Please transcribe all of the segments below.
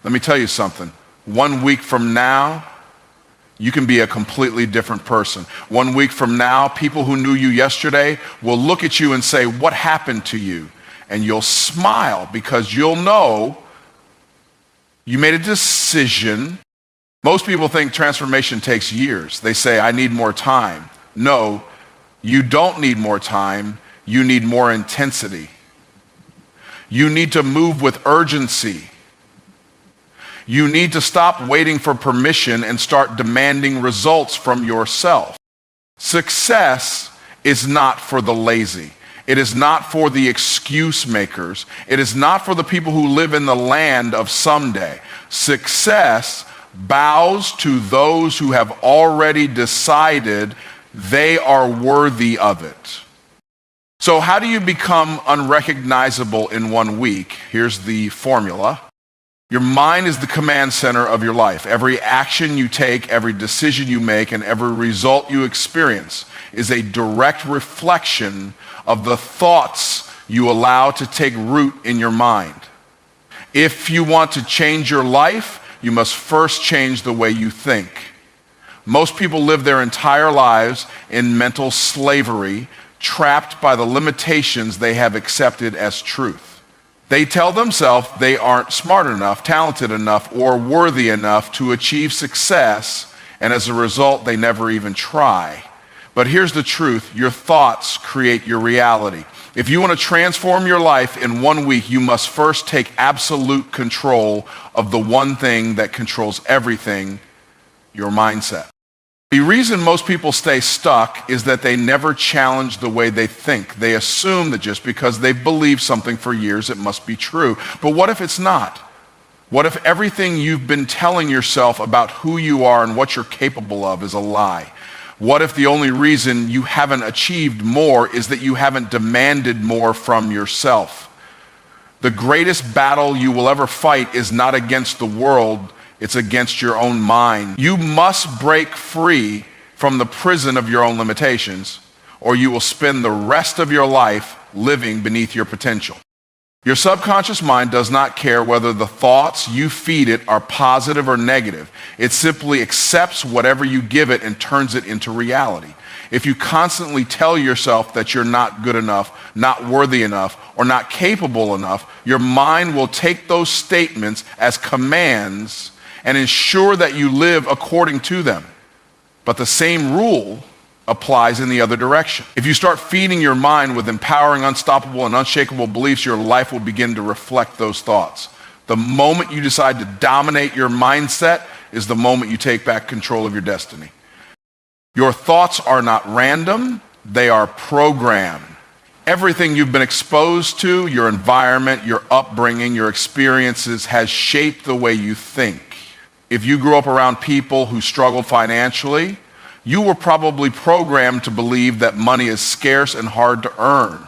Let me tell you something. 1 week from now, you can be a completely different person. 1 week from now, people who knew you yesterday will look at you and say, "What happened to you?" And you'll smile because you'll know you made a decision. Most people think transformation takes years. They say, "I need more time." No, you don't need more time. You need more intensity. You need to move with urgency. You need to stop waiting for permission and start demanding results from yourself. Success is not for the lazy. It is not for the excuse makers. It is not for the people who live in the land of someday. Success bows to those who have already decided they are worthy of it. So how do you become unrecognizable in 1 week? Here's the formula. Your mind is the command center of your life. Every action you take, every decision you make, and every result you experience is a direct reflection of the thoughts you allow to take root in your mind. If you want to change your life, you must first change the way you think. Most people live their entire lives in mental slavery, trapped by the limitations they have accepted as truth. They tell themselves they aren't smart enough, talented enough, or worthy enough to achieve success, and as a result, they never even try. But here's the truth. Your thoughts create your reality. If you want to transform your life in 1 week, you must first take absolute control of the one thing that controls everything, your mindset. The reason most people stay stuck is that they never challenge the way they think. They assume that just because they've believed something for years, it must be true. But what if it's not? What if everything you've been telling yourself about who you are and what you're capable of is a lie? What if the only reason you haven't achieved more is that you haven't demanded more from yourself? The greatest battle you will ever fight is not against the world, it's against your own mind. You must break free from the prison of your own limitations, or you will spend the rest of your life living beneath your potential. Your subconscious mind does not care whether the thoughts you feed it are positive or negative. It simply accepts whatever you give it and turns it into reality. If you constantly tell yourself that you're not good enough, not worthy enough, or not capable enough, your mind will take those statements as commands and ensure that you live according to them. But the same rule applies in the other direction. If you start feeding your mind with empowering, unstoppable, and unshakable beliefs, your life will begin to reflect those thoughts. The moment you decide to dominate your mindset is the moment you take back control of your destiny. Your thoughts are not random, they are programmed. Everything you've been exposed to, your environment, your upbringing, your experiences has shaped the way you think. If you grew up around people who struggled financially, you were probably programmed to believe that money is scarce and hard to earn.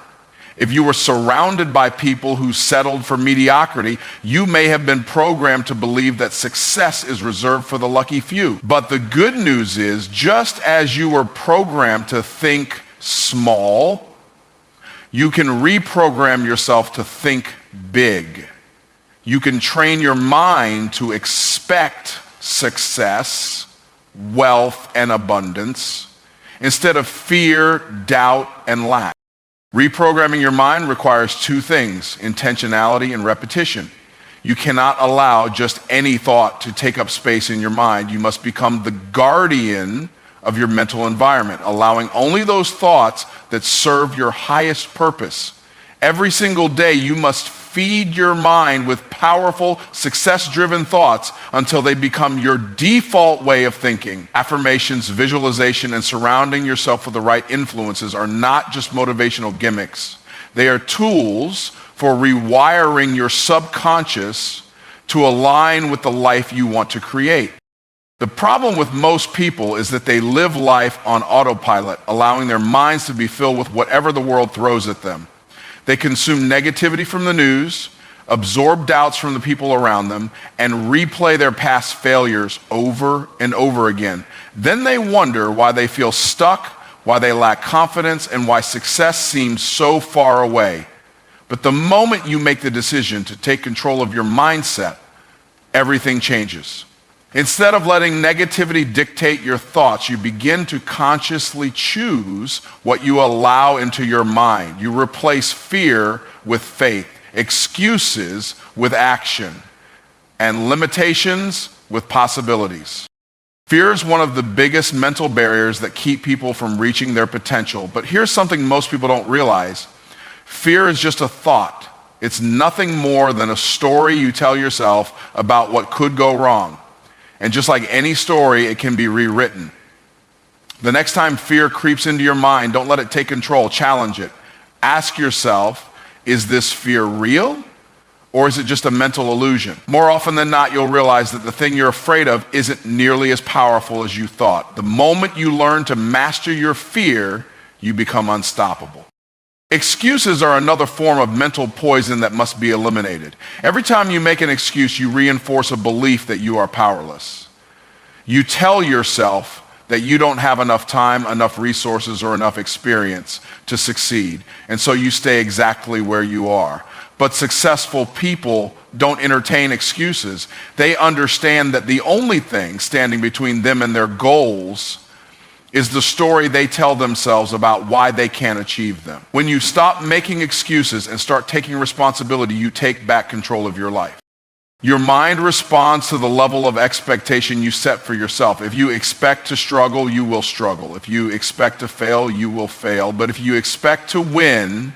If you were surrounded by people who settled for mediocrity, you may have been programmed to believe that success is reserved for the lucky few. But the good news is, just as you were programmed to think small, you can reprogram yourself to think big. You can train your mind to expect success, wealth, and abundance instead of fear, doubt, and lack. Reprogramming your mind requires two things: intentionality and repetition. You cannot allow just any thought to take up space in your mind. You must become the guardian of your mental environment, allowing only those thoughts that serve your highest purpose. Every single day, you must feed your mind with powerful, success-driven thoughts until they become your default way of thinking. Affirmations, visualization, and surrounding yourself with the right influences are not just motivational gimmicks. They are tools for rewiring your subconscious to align with the life you want to create. The problem with most people is that they live life on autopilot, allowing their minds to be filled with whatever the world throws at them. They consume negativity from the news, absorb doubts from the people around them, and replay their past failures over and over again. Then they wonder why they feel stuck, why they lack confidence, and why success seems so far away. But the moment you make the decision to take control of your mindset, everything changes. Instead of letting negativity dictate your thoughts, you begin to consciously choose what you allow into your mind. You replace fear with faith, excuses with action, and limitations with possibilities. Fear is one of the biggest mental barriers that keep people from reaching their potential. But here's something most people don't realize. Fear is just a thought. It's nothing more than a story you tell yourself about what could go wrong. And just like any story, it can be rewritten. The next time fear creeps into your mind, don't let it take control. Challenge it. Ask yourself, is this fear real? Or is it just a mental illusion? More often than not, you'll realize that the thing you're afraid of isn't nearly as powerful as you thought. The moment you learn to master your fear, you become unstoppable. Excuses are another form of mental poison that must be eliminated. Every time you make an excuse, you reinforce a belief that you are powerless. You tell yourself that you don't have enough time, enough resources, or enough experience to succeed, and so you stay exactly where you are. But successful people don't entertain excuses. They understand that the only thing standing between them and their goals is the story they tell themselves about why they can't achieve them. When you stop making excuses and start taking responsibility, you take back control of your life. Your mind responds to the level of expectation you set for yourself. If you expect to struggle, you will struggle. If you expect to fail, you will fail. But if you expect to win,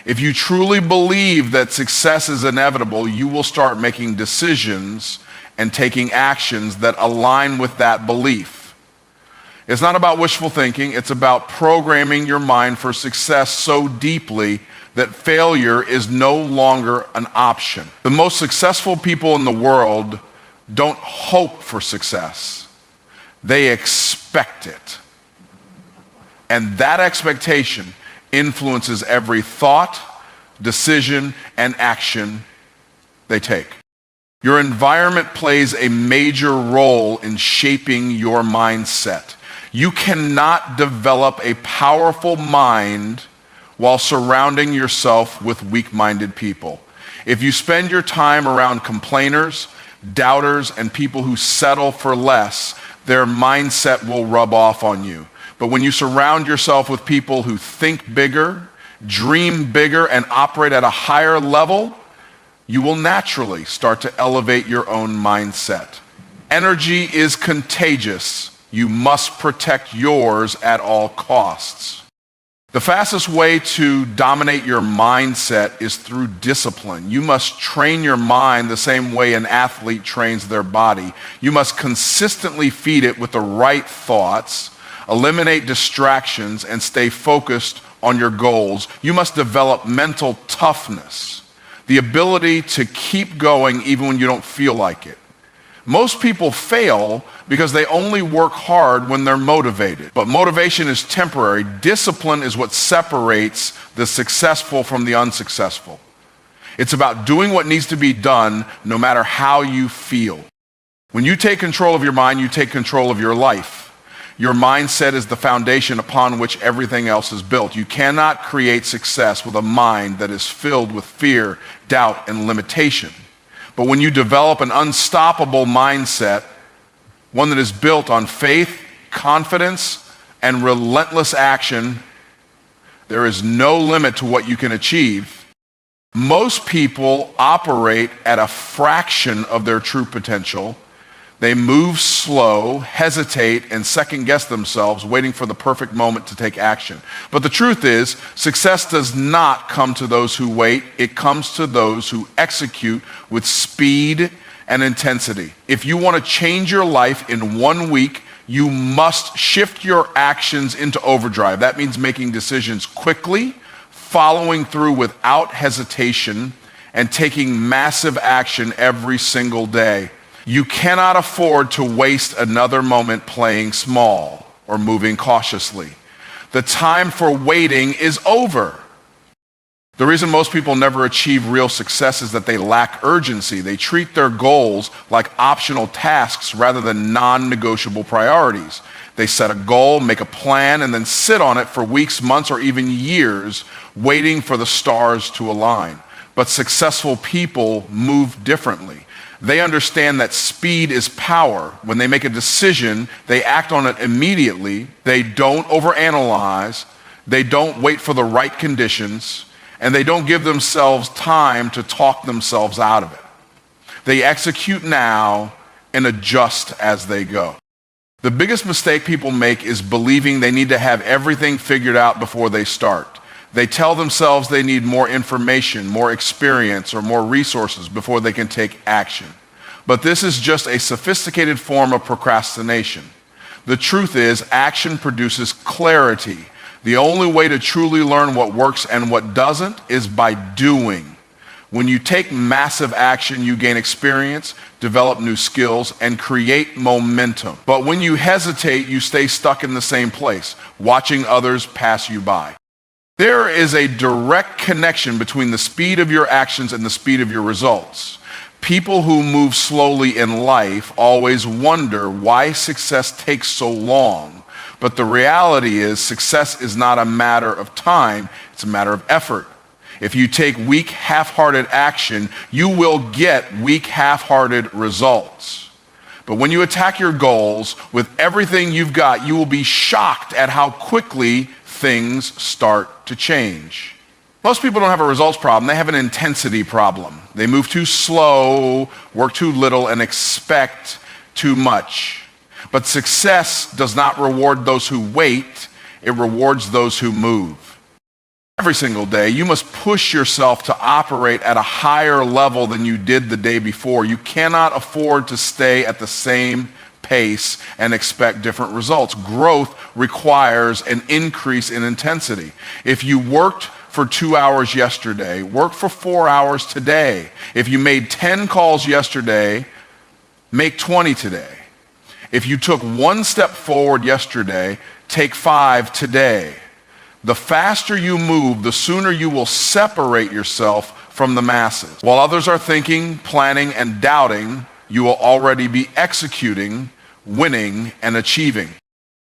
if you truly believe that success is inevitable, you will start making decisions and taking actions that align with that belief. It's not about wishful thinking. It's about programming your mind for success so deeply that failure is no longer an option. The most successful people in the world don't hope for success. They expect it. And that expectation influences every thought, decision, and action they take. Your environment plays a major role in shaping your mindset. You cannot develop a powerful mind while surrounding yourself with weak-minded people. If you spend your time around complainers, doubters, and people who settle for less, their mindset will rub off on you. But when you surround yourself with people who think bigger, dream bigger, and operate at a higher level, you will naturally start to elevate your own mindset. Energy is contagious. You must protect yours at all costs. The fastest way to dominate your mindset is through discipline. You must train your mind the same way an athlete trains their body. You must consistently feed it with the right thoughts, eliminate distractions, and stay focused on your goals. You must develop mental toughness, the ability to keep going even when you don't feel like it. Most people fail because they only work hard when they're motivated. But motivation is temporary. Discipline is what separates the successful from the unsuccessful. It's about doing what needs to be done no matter how you feel. When you take control of your mind, you take control of your life. Your mindset is the foundation upon which everything else is built. You cannot create success with a mind that is filled with fear, doubt, and limitation. But when you develop an unstoppable mindset, one that is built on faith, confidence, and relentless action, there is no limit to what you can achieve. Most people operate at a fraction of their true potential. They move slow, hesitate, and second-guess themselves, waiting for the perfect moment to take action. But the truth is, success does not come to those who wait. It comes to those who execute with speed and intensity. If you want to change your life in 1 week, you must shift your actions into overdrive. That means making decisions quickly, following through without hesitation, and taking massive action every single day. You cannot afford to waste another moment playing small or moving cautiously. The time for waiting is over. The reason most people never achieve real success is that they lack urgency. They treat their goals like optional tasks rather than non-negotiable priorities. They set a goal, make a plan, and then sit on it for weeks, months, or even years, waiting for the stars to align. But successful people move differently. They understand that speed is power. When they make a decision, they act on it immediately. They don't overanalyze. They don't wait for the right conditions. And they don't give themselves time to talk themselves out of it. They execute now and adjust as they go. The biggest mistake people make is believing they need to have everything figured out before they start. They tell themselves they need more information, more experience, or more resources before they can take action. But this is just a sophisticated form of procrastination. The truth is, action produces clarity. The only way to truly learn what works and what doesn't is by doing. When you take massive action, you gain experience, develop new skills, and create momentum. But when you hesitate, you stay stuck in the same place, watching others pass you by. There is a direct connection between the speed of your actions and the speed of your results. People who move slowly in life always wonder why success takes so long. But the reality is, success is not a matter of time, it's a matter of effort. If you take weak, half-hearted action, you will get weak, half-hearted results. But when you attack your goals with everything you've got, you will be shocked at how quickly things start to change. Most people don't have a results problem, they have an intensity problem. They move too slow, work too little, and expect too much. But success does not reward those who wait, it rewards those who move. Every single day, you must push yourself to operate at a higher level than you did the day before. You cannot afford to stay at the same pace and expect different results. Growth requires an increase in intensity. If you worked for 2 hours yesterday, work for 4 hours today. If you made 10 calls yesterday, make 20 today. If you took 1 step forward yesterday, take 5 today. The faster you move, the sooner you will separate yourself from the masses. While others are thinking, planning, and doubting, you will already be executing, winning, and achieving.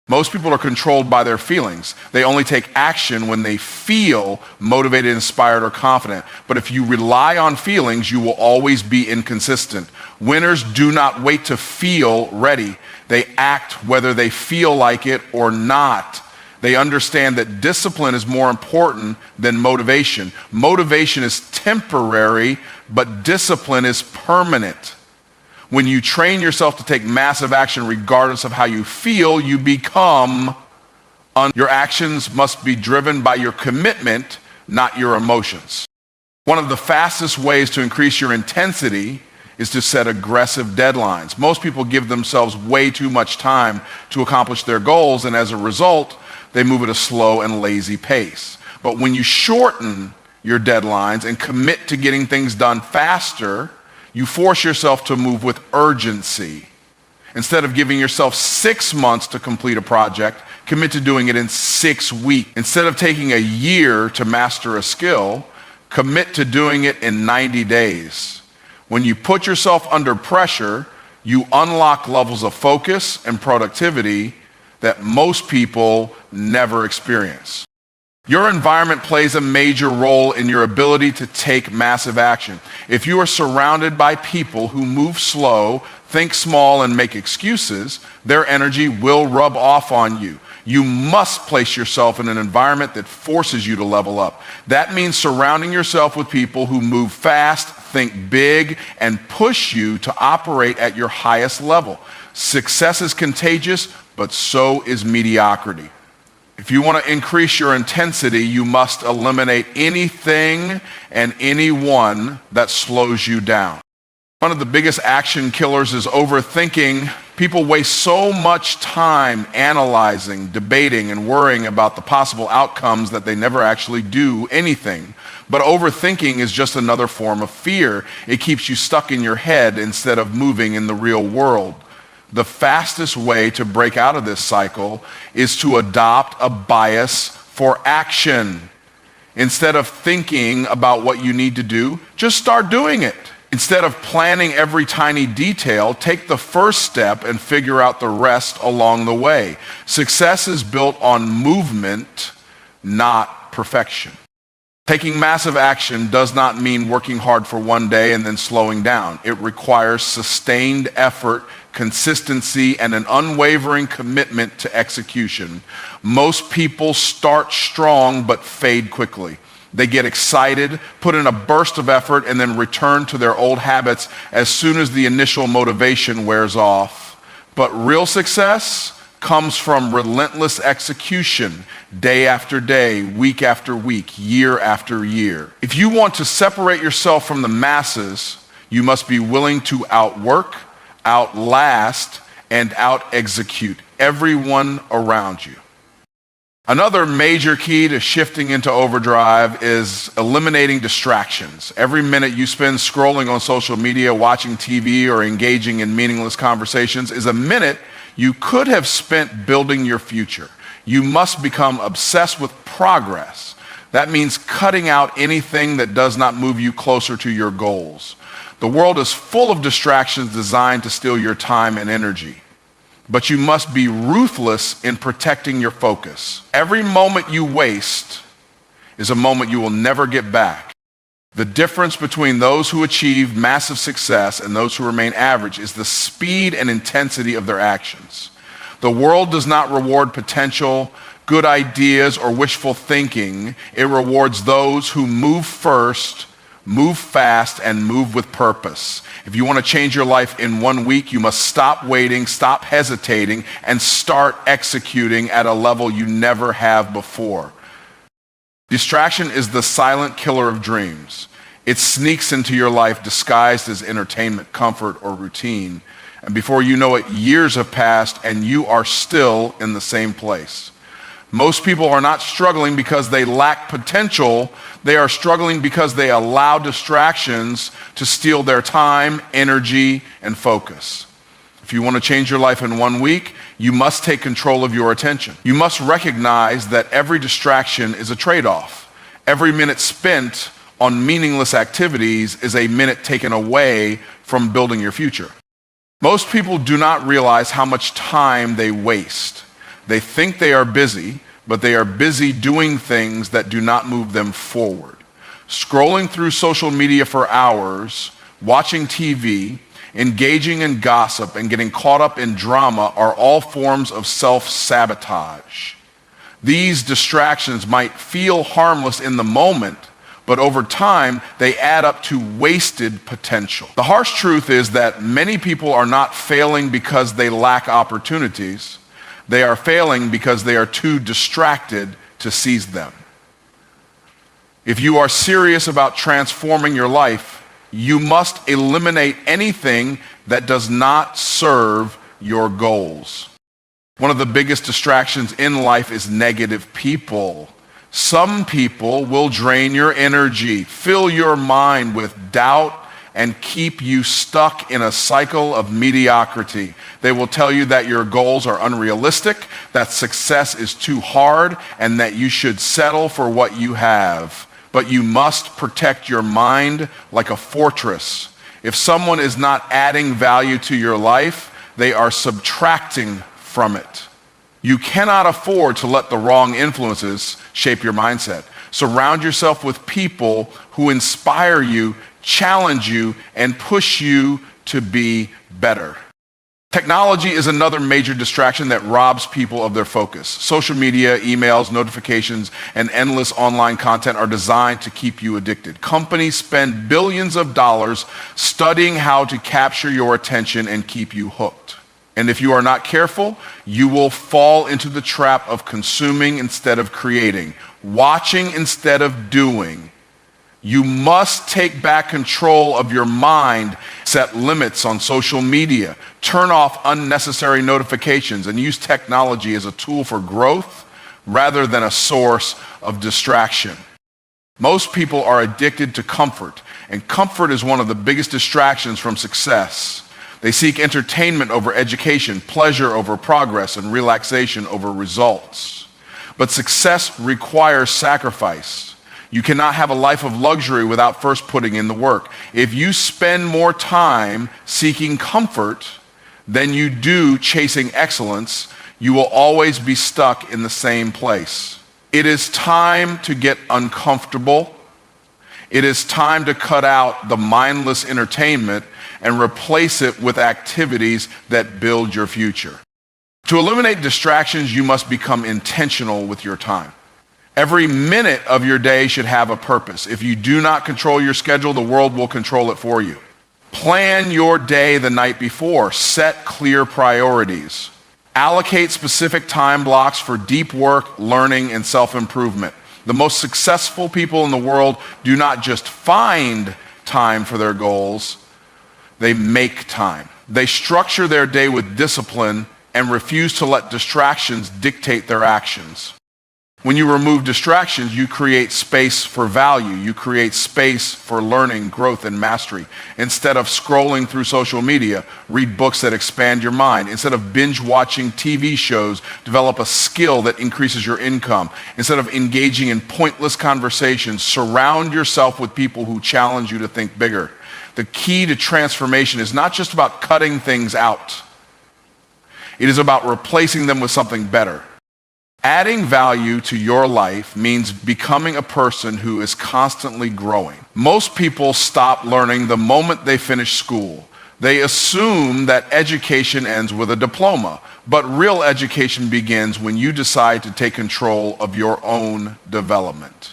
Most people are controlled by their feelings. They only take action when they feel motivated, inspired, or confident. But if you rely on feelings, you will always be inconsistent. Winners do not wait to feel ready. They act whether they feel like it or not. They understand that discipline is more important than motivation. Motivation is temporary, but discipline is permanent. When you train yourself to take massive action regardless of how you feel, you become your actions must be driven by your commitment, not your emotions. One of the fastest ways to increase your intensity is to set aggressive deadlines. Most people give themselves way too much time to accomplish their goals, and as a result, they move at a slow and lazy pace. But when you shorten your deadlines and commit to getting things done faster, you force yourself to move with urgency. Instead of giving yourself 6 months to complete a project, commit to doing it in 6 weeks. Instead of taking a year to master a skill, commit to doing it in 90 days. When you put yourself under pressure, you unlock levels of focus and productivity that most people never experience. Your environment plays a major role in your ability to take massive action. If you are surrounded by people who move slow, think small, and make excuses, their energy will rub off on you. You must place yourself in an environment that forces you to level up. That means surrounding yourself with people who move fast, think big, and push you to operate at your highest level. Success is contagious, but so is mediocrity. If you want to increase your intensity, you must eliminate anything and anyone that slows you down. One of the biggest action killers is overthinking. People waste so much time analyzing, debating, and worrying about the possible outcomes that they never actually do anything. But overthinking is just another form of fear. It keeps you stuck in your head instead of moving in the real world. The fastest way to break out of this cycle is to adopt a bias for action. Instead of thinking about what you need to do, just start doing it. Instead of planning every tiny detail, take the first step and figure out the rest along the way. Success is built on movement, not perfection. Taking massive action does not mean working hard for one day and then slowing down. It requires sustained effort, consistency, and an unwavering commitment to execution. Most people start strong but fade quickly. They get excited, put in a burst of effort, and then return to their old habits as soon as the initial motivation wears off. But real success comes from relentless execution, day after day, week after week, year after year. If you want to separate yourself from the masses, you must be willing to outwork, outlast, and out-execute everyone around you. Another major key to shifting into overdrive is eliminating distractions. Every minute you spend scrolling on social media, watching TV, or engaging in meaningless conversations is a minute you could have spent building your future. You must become obsessed with progress. That means cutting out anything that does not move you closer to your goals. The world is full of distractions designed to steal your time and energy. But you must be ruthless in protecting your focus. Every moment you waste is a moment you will never get back. The difference between those who achieve massive success and those who remain average is the speed and intensity of their actions. The world does not reward potential, good ideas, or wishful thinking. It rewards those who move first, move fast, and move with purpose. If you want to change your life in 1 week, you must stop waiting, stop hesitating, and start executing at a level you never have before. Distraction is the silent killer of dreams. It sneaks into your life disguised as entertainment, comfort, or routine. And before you know it, years have passed and you are still in the same place. Most people are not struggling because they lack potential. They are struggling because they allow distractions to steal their time, energy, and focus. If you want to change your life in 1 week, you must take control of your attention. You must recognize that every distraction is a trade-off. Every minute spent on meaningless activities is a minute taken away from building your future. Most people do not realize how much time they waste. They think they are busy, but they are busy doing things that do not move them forward. Scrolling through social media for hours, watching TV, engaging in gossip, and getting caught up in drama are all forms of self-sabotage. These distractions might feel harmless in the moment, but over time, they add up to wasted potential. The harsh truth is that many people are not failing because they lack opportunities. They are failing because they are too distracted to seize them. If you are serious about transforming your life, you must eliminate anything that does not serve your goals. One of the biggest distractions in life is negative people. Some people will drain your energy, fill your mind with doubt, and keep you stuck in a cycle of mediocrity. They will tell you that your goals are unrealistic, that success is too hard, and that you should settle for what you have. But you must protect your mind like a fortress. If someone is not adding value to your life, they are subtracting from it. You cannot afford to let the wrong influences shape your mindset. Surround yourself with people who inspire you, challenge you, and push you to be better. Technology is another major distraction that robs people of their focus. Social media, emails, notifications, and endless online content are designed to keep you addicted. Companies spend billions of dollars studying how to capture your attention and keep you hooked. And if you are not careful, you will fall into the trap of consuming instead of creating, watching instead of doing. You must take back control of your mind, set limits on social media, turn off unnecessary notifications, and use technology as a tool for growth rather than a source of distraction. Most people are addicted to comfort, and comfort is one of the biggest distractions from success. They seek entertainment over education, pleasure over progress, and relaxation over results. But success requires sacrifice. You cannot have a life of luxury without first putting in the work. If you spend more time seeking comfort than you do chasing excellence, you will always be stuck in the same place. It is time to get uncomfortable, It is time to cut out the mindless entertainment and replace it with activities that build your future. To eliminate distractions, you must become intentional with your time. Every minute of your day should have a purpose. If you do not control your schedule, the world will control it for you. Plan your day the night before. Set clear priorities. Allocate specific time blocks for deep work, learning, and self-improvement. The most successful people in the world do not just find time for their goals, they make time. They structure their day with discipline and refuse to let distractions dictate their actions. When you remove distractions, you create space for value. You create space for learning, growth, and mastery. Instead of scrolling through social media, read books that expand your mind. Instead of binge watching TV shows, develop a skill that increases your income. Instead of engaging in pointless conversations, surround yourself with people who challenge you to think bigger. The key to transformation is not just about cutting things out. It is about replacing them with something better. Adding value to your life means becoming a person who is constantly growing. Most people stop learning the moment they finish school. They assume that education ends with a diploma, but real education begins when you decide to take control of your own development.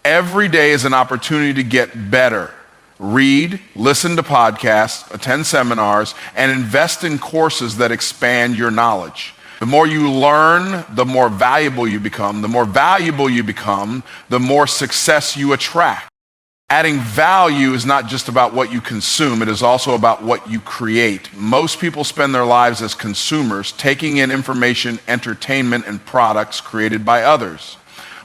Every day is an opportunity to get better. Read, listen to podcasts, attend seminars, and invest in courses that expand your knowledge. The more you learn, the more valuable you become. The more valuable you become, the more success you attract. Adding value is not just about what you consume, it is also about what you create. Most people spend their lives as consumers, taking in information, entertainment, and products created by others.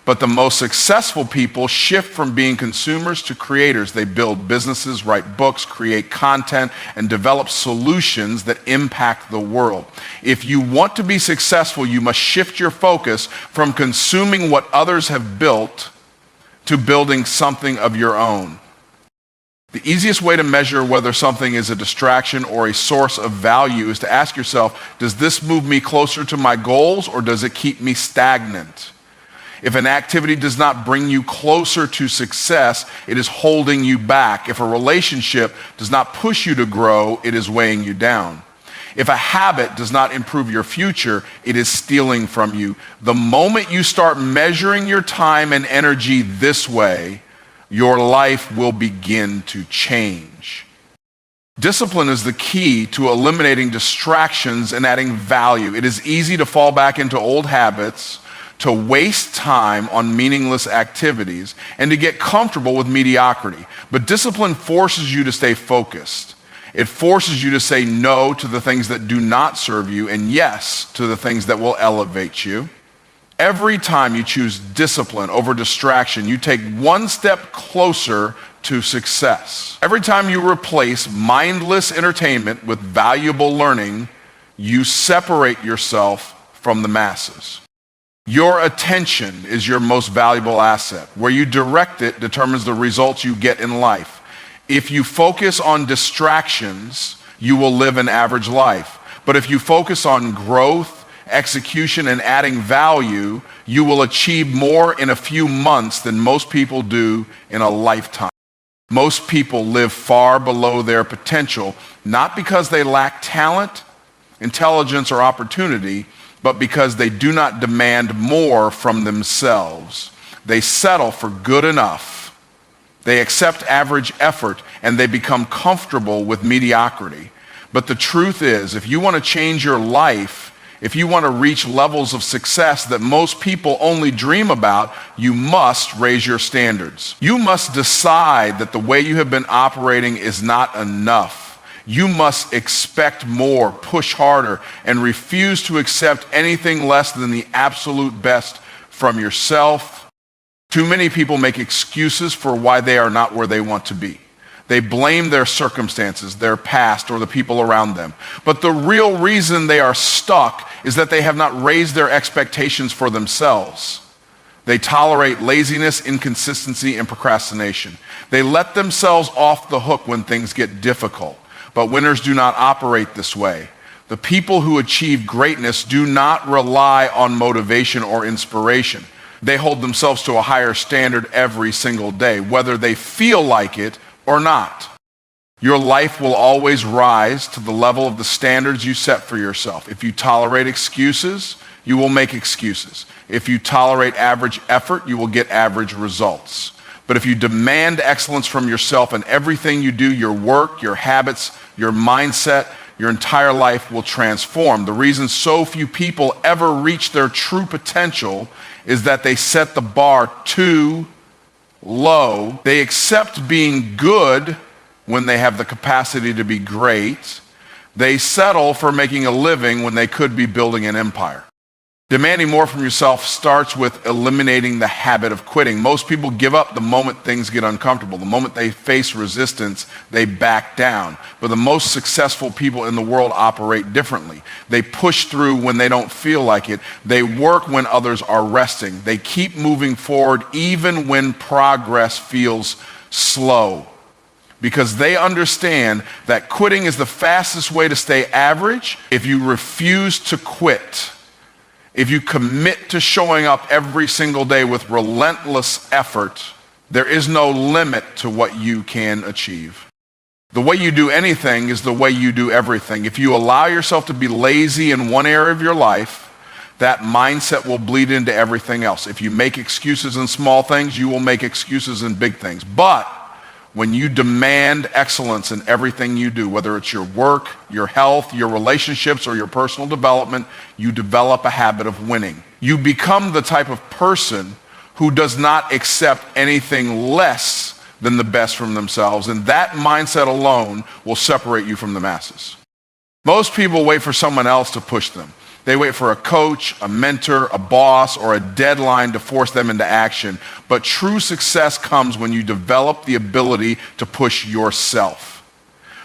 But the most successful people shift from being consumers to creators. They build businesses, write books, create content, and develop solutions that impact the world. If you want to be successful, you must shift your focus from consuming what others have built to building something of your own. The easiest way to measure whether something is a distraction or a source of value is to ask yourself, does this move me closer to my goals or does it keep me stagnant? If an activity does not bring you closer to success, it is holding you back. If a relationship does not push you to grow, it is weighing you down. If a habit does not improve your future, it is stealing from you. The moment you start measuring your time and energy this way, your life will begin to change. Discipline is the key to eliminating distractions and adding value. It is easy to fall back into old habits, to waste time on meaningless activities, and to get comfortable with mediocrity. But discipline forces you to stay focused. It forces you to say no to the things that do not serve you and yes to the things that will elevate you. Every time you choose discipline over distraction, you take one step closer to success. Every time you replace mindless entertainment with valuable learning, you separate yourself from the masses. Your attention is your most valuable asset. Where you direct it determines the results you get in life. If you focus on distractions, you will live an average life. But if you focus on growth, execution, and adding value, you will achieve more in a few months than most people do in a lifetime. Most people live far below their potential, not because they lack talent, intelligence, or opportunity, but because they do not demand more from themselves. They settle for good enough. They accept average effort, and they become comfortable with mediocrity. But the truth is, if you want to change your life, if you want to reach levels of success that most people only dream about, you must raise your standards. You must decide that the way you have been operating is not enough. You must expect more, push harder, and refuse to accept anything less than the absolute best from yourself. Too many people make excuses for why they are not where they want to be. They blame their circumstances, their past, or the people around them. But the real reason they are stuck is that they have not raised their expectations for themselves. They tolerate laziness, inconsistency, and procrastination. They let themselves off the hook when things get difficult. But winners do not operate this way. The people who achieve greatness do not rely on motivation or inspiration. They hold themselves to a higher standard every single day, whether they feel like it or not. Your life will always rise to the level of the standards you set for yourself. If you tolerate excuses, you will make excuses. If you tolerate average effort, you will get average results. But if you demand excellence from yourself in everything you do, your work, your habits, your mindset, your entire life will transform. The reason so few people ever reach their true potential is that they set the bar too low. They accept being good when they have the capacity to be great. They settle for making a living when they could be building an empire. Demanding more from yourself starts with eliminating the habit of quitting. Most people give up the moment things get uncomfortable. The moment they face resistance, they back down. But the most successful people in the world operate differently. They push through when they don't feel like it. They work when others are resting. They keep moving forward even when progress feels slow, because they understand that quitting is the fastest way to stay average. If you refuse to quit, if you commit to showing up every single day with relentless effort, there is no limit to what you can achieve. The way you do anything is the way you do everything. If you allow yourself to be lazy in one area of your life, that mindset will bleed into everything else. If you make excuses in small things, you will make excuses in big things. But when you demand excellence in everything you do, whether it's your work, your health, your relationships, or your personal development, you develop a habit of winning. You become the type of person who does not accept anything less than the best from themselves, and that mindset alone will separate you from the masses. Most people wait for someone else to push them. They wait for a coach, a mentor, a boss, or a deadline to force them into action. But true success comes when you develop the ability to push yourself.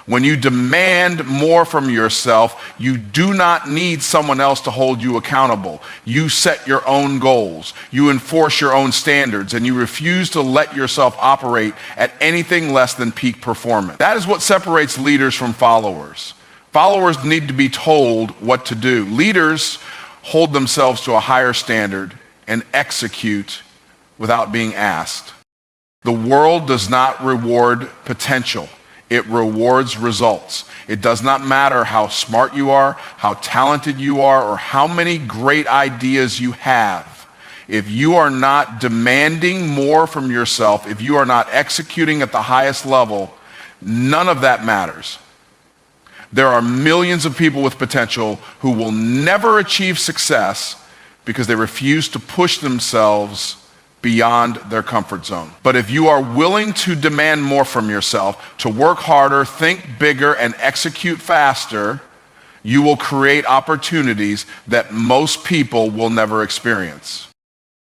When you demand more from yourself, you do not need someone else to hold you accountable. You set your own goals, you enforce your own standards, and you refuse to let yourself operate at anything less than peak performance. That is what separates leaders from followers. Followers need to be told what to do. Leaders hold themselves to a higher standard and execute without being asked. The world does not reward potential. It rewards results. It does not matter how smart you are, how talented you are, or how many great ideas you have. If you are not demanding more from yourself, if you are not executing at the highest level, none of that matters. There are millions of people with potential who will never achieve success because they refuse to push themselves beyond their comfort zone. But if you are willing to demand more from yourself, to work harder, think bigger, and execute faster, you will create opportunities that most people will never experience.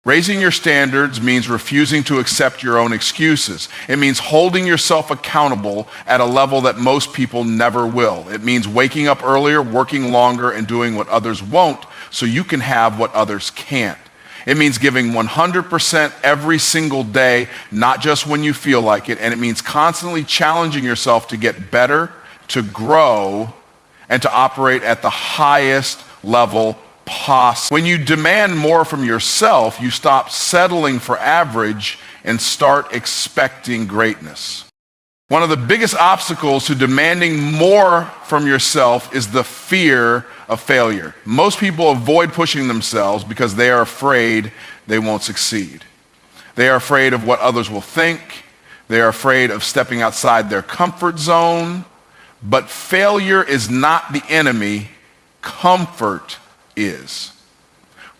Raising your standards means refusing to accept your own excuses. It means holding yourself accountable at a level that most people never will. It means waking up earlier, working longer, and doing what others won't so you can have what others can't. It means giving 100% every single day, not just when you feel like it. And it means constantly challenging yourself to get better, to grow, and to operate at the highest level possible. When you demand more from yourself, you stop settling for average and start expecting greatness. One of the biggest obstacles to demanding more from yourself is the fear of failure. Most people avoid pushing themselves because they are afraid they won't succeed. They are afraid of what others will think. They are afraid of stepping outside their comfort zone. But failure is not the enemy. Comfort is.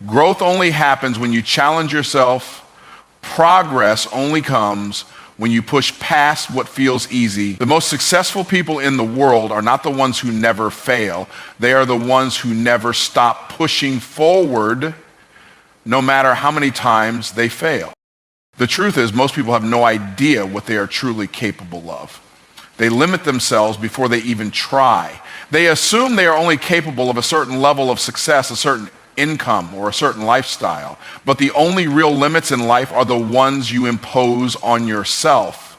Growth only happens when you challenge yourself. Progress only comes when you push past what feels easy. The most successful people in the world are not the ones who never fail. They are the ones who never stop pushing forward, no matter how many times they fail. The truth is, most people have no idea what they are truly capable of. They limit themselves before they even try. They assume they are only capable of a certain level of success, a certain income, or a certain lifestyle. But the only real limits in life are the ones you impose on yourself.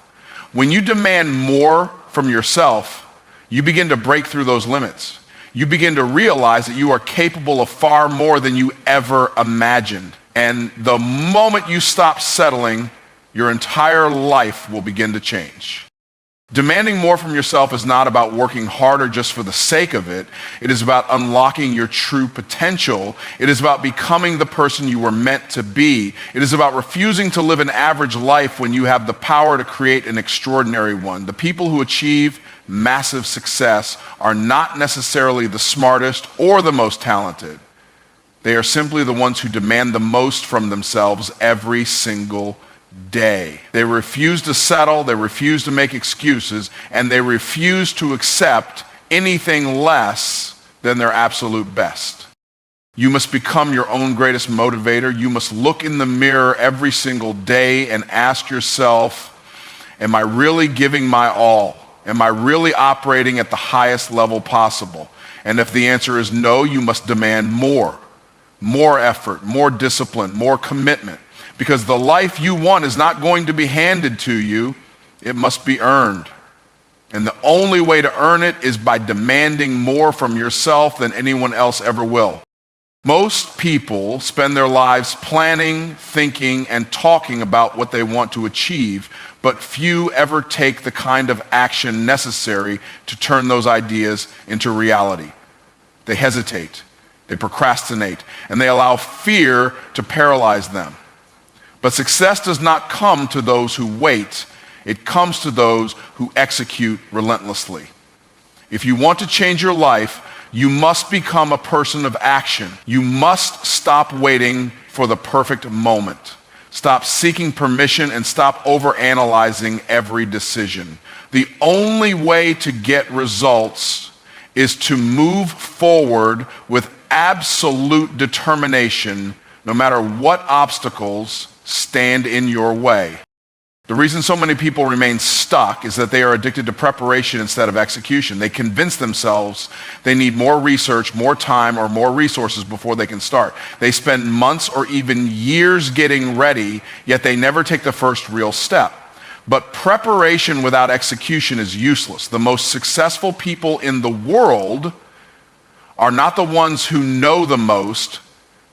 When you demand more from yourself, you begin to break through those limits. You begin to realize that you are capable of far more than you ever imagined. And the moment you stop settling, your entire life will begin to change. Demanding more from yourself is not about working harder just for the sake of it. It is about unlocking your true potential. It is about becoming the person you were meant to be. It is about refusing to live an average life when you have the power to create an extraordinary one. The people who achieve massive success are not necessarily the smartest or the most talented. They are simply the ones who demand the most from themselves every single day. They refuse to settle, they refuse to make excuses, and they refuse to accept anything less than their absolute best. You must become your own greatest motivator. You must look in the mirror every single day and ask yourself, am I really giving my all? Am I really operating at the highest level possible? And if the answer is no, you must demand more effort, more discipline, more commitment. Because the life you want is not going to be handed to you, it must be earned. And the only way to earn it is by demanding more from yourself than anyone else ever will. Most people spend their lives planning, thinking, and talking about what they want to achieve, but few ever take the kind of action necessary to turn those ideas into reality. They hesitate, they procrastinate, and they allow fear to paralyze them. But success does not come to those who wait. It comes to those who execute relentlessly. If you want to change your life, you must become a person of action. You must stop waiting for the perfect moment. Stop seeking permission and stop overanalyzing every decision. The only way to get results is to move forward with absolute determination, no matter what obstacles stand in your way. The reason so many people remain stuck is that they are addicted to preparation instead of execution. They convince themselves they need more research, more time, or more resources before they can start. They spend months or even years getting ready, yet they never take the first real step. But preparation without execution is useless. The most successful people in the world are not the ones who know the most,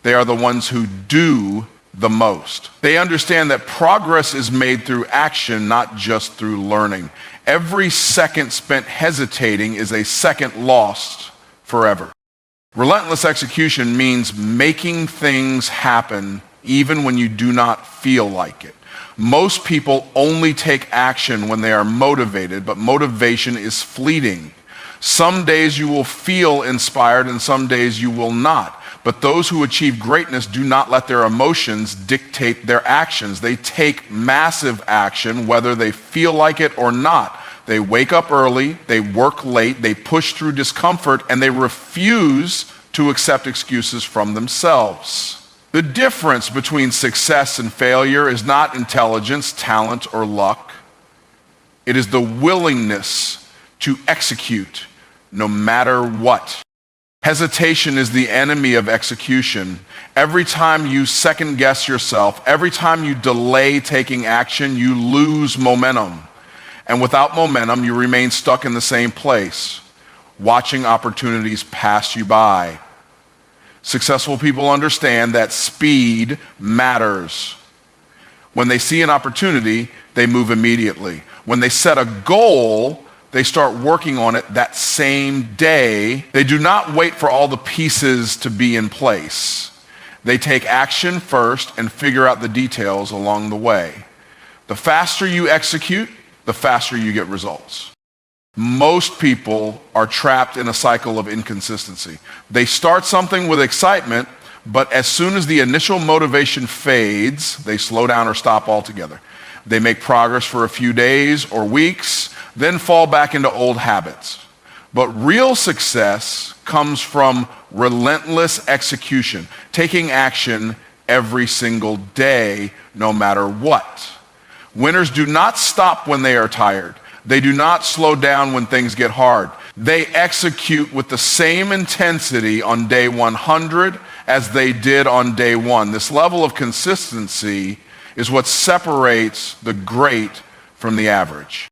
they are the ones who do the most. They understand that progress is made through action, not just through learning. Every second spent hesitating is a second lost forever. Relentless execution means making things happen even when you do not feel like it. Most people only take action when they are motivated, but motivation is fleeting. Some days you will feel inspired and some days you will not. But those who achieve greatness do not let their emotions dictate their actions. They take massive action whether they feel like it or not. They wake up early, they work late, they push through discomfort, and they refuse to accept excuses from themselves. The difference between success and failure is not intelligence, talent, or luck. It is the willingness to execute no matter what. Hesitation is the enemy of execution. Every time you second guess yourself, every time you delay taking action, you lose momentum. And without momentum, you remain stuck in the same place, watching opportunities pass you by. Successful people understand that speed matters. When they see an opportunity, they move immediately. When they set a goal, they start working on it that same day. They do not wait for all the pieces to be in place. They take action first and figure out the details along the way. The faster you execute, the faster you get results. Most people are trapped in a cycle of inconsistency. They start something with excitement, but as soon as the initial motivation fades, they slow down or stop altogether. They make progress for a few days or weeks, then fall back into old habits. But real success comes from relentless execution, taking action every single day, no matter what. Winners do not stop when they are tired. They do not slow down when things get hard. They execute with the same intensity on day 100 as they did on day 1. This level of consistency is what separates the great from the average.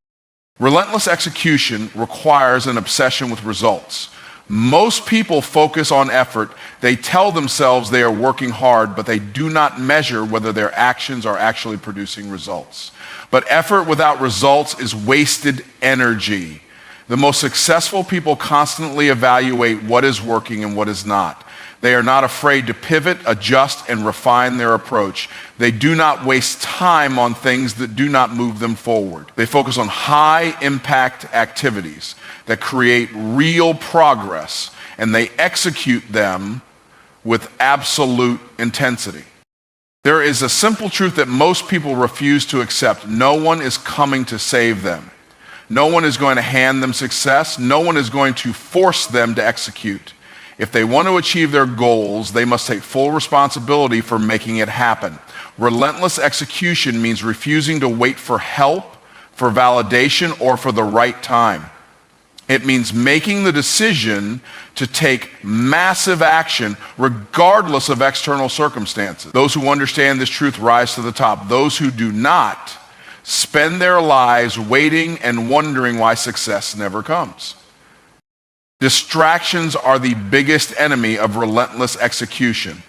Relentless execution requires an obsession with results. Most people focus on effort. They tell themselves they are working hard, but they do not measure whether their actions are actually producing results. But effort without results is wasted energy. The most successful people constantly evaluate what is working and what is not. They are not afraid to pivot, adjust, and refine their approach. They do not waste time on things that do not move them forward. They focus on high-impact activities that create real progress, and they execute them with absolute intensity. There is a simple truth that most people refuse to accept. No one is coming to save them. No one is going to hand them success. No one is going to force them to execute. If they want to achieve their goals, they must take full responsibility for making it happen. Relentless execution means refusing to wait for help, for validation, or for the right time. It means making the decision to take massive action regardless of external circumstances. Those who understand this truth rise to the top. Those who do not spend their lives waiting and wondering why success never comes. Distractions are the biggest enemy of relentless execution.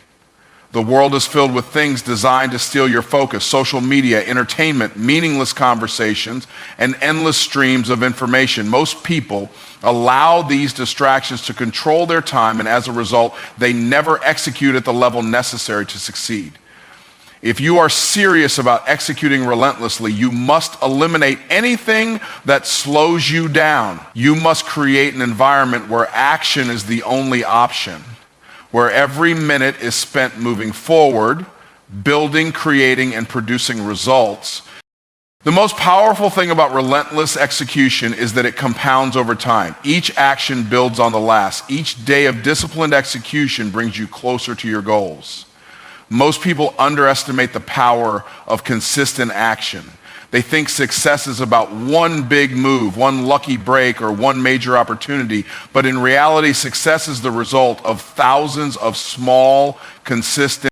The world is filled with things designed to steal your focus: social media, entertainment, meaningless conversations, and endless streams of information. Most people allow these distractions to control their time, and as a result, they never execute at the level necessary to succeed. If you are serious about executing relentlessly, you must eliminate anything that slows you down. You must create an environment where action is the only option, where every minute is spent moving forward, building, creating, and producing results. The most powerful thing about relentless execution is that it compounds over time. Each action builds on the last. Each day of disciplined execution brings you closer to your goals. Most people underestimate the power of consistent action. They think success is about one big move, one lucky break, or one major opportunity. But in reality, success is the result of thousands of small, consistent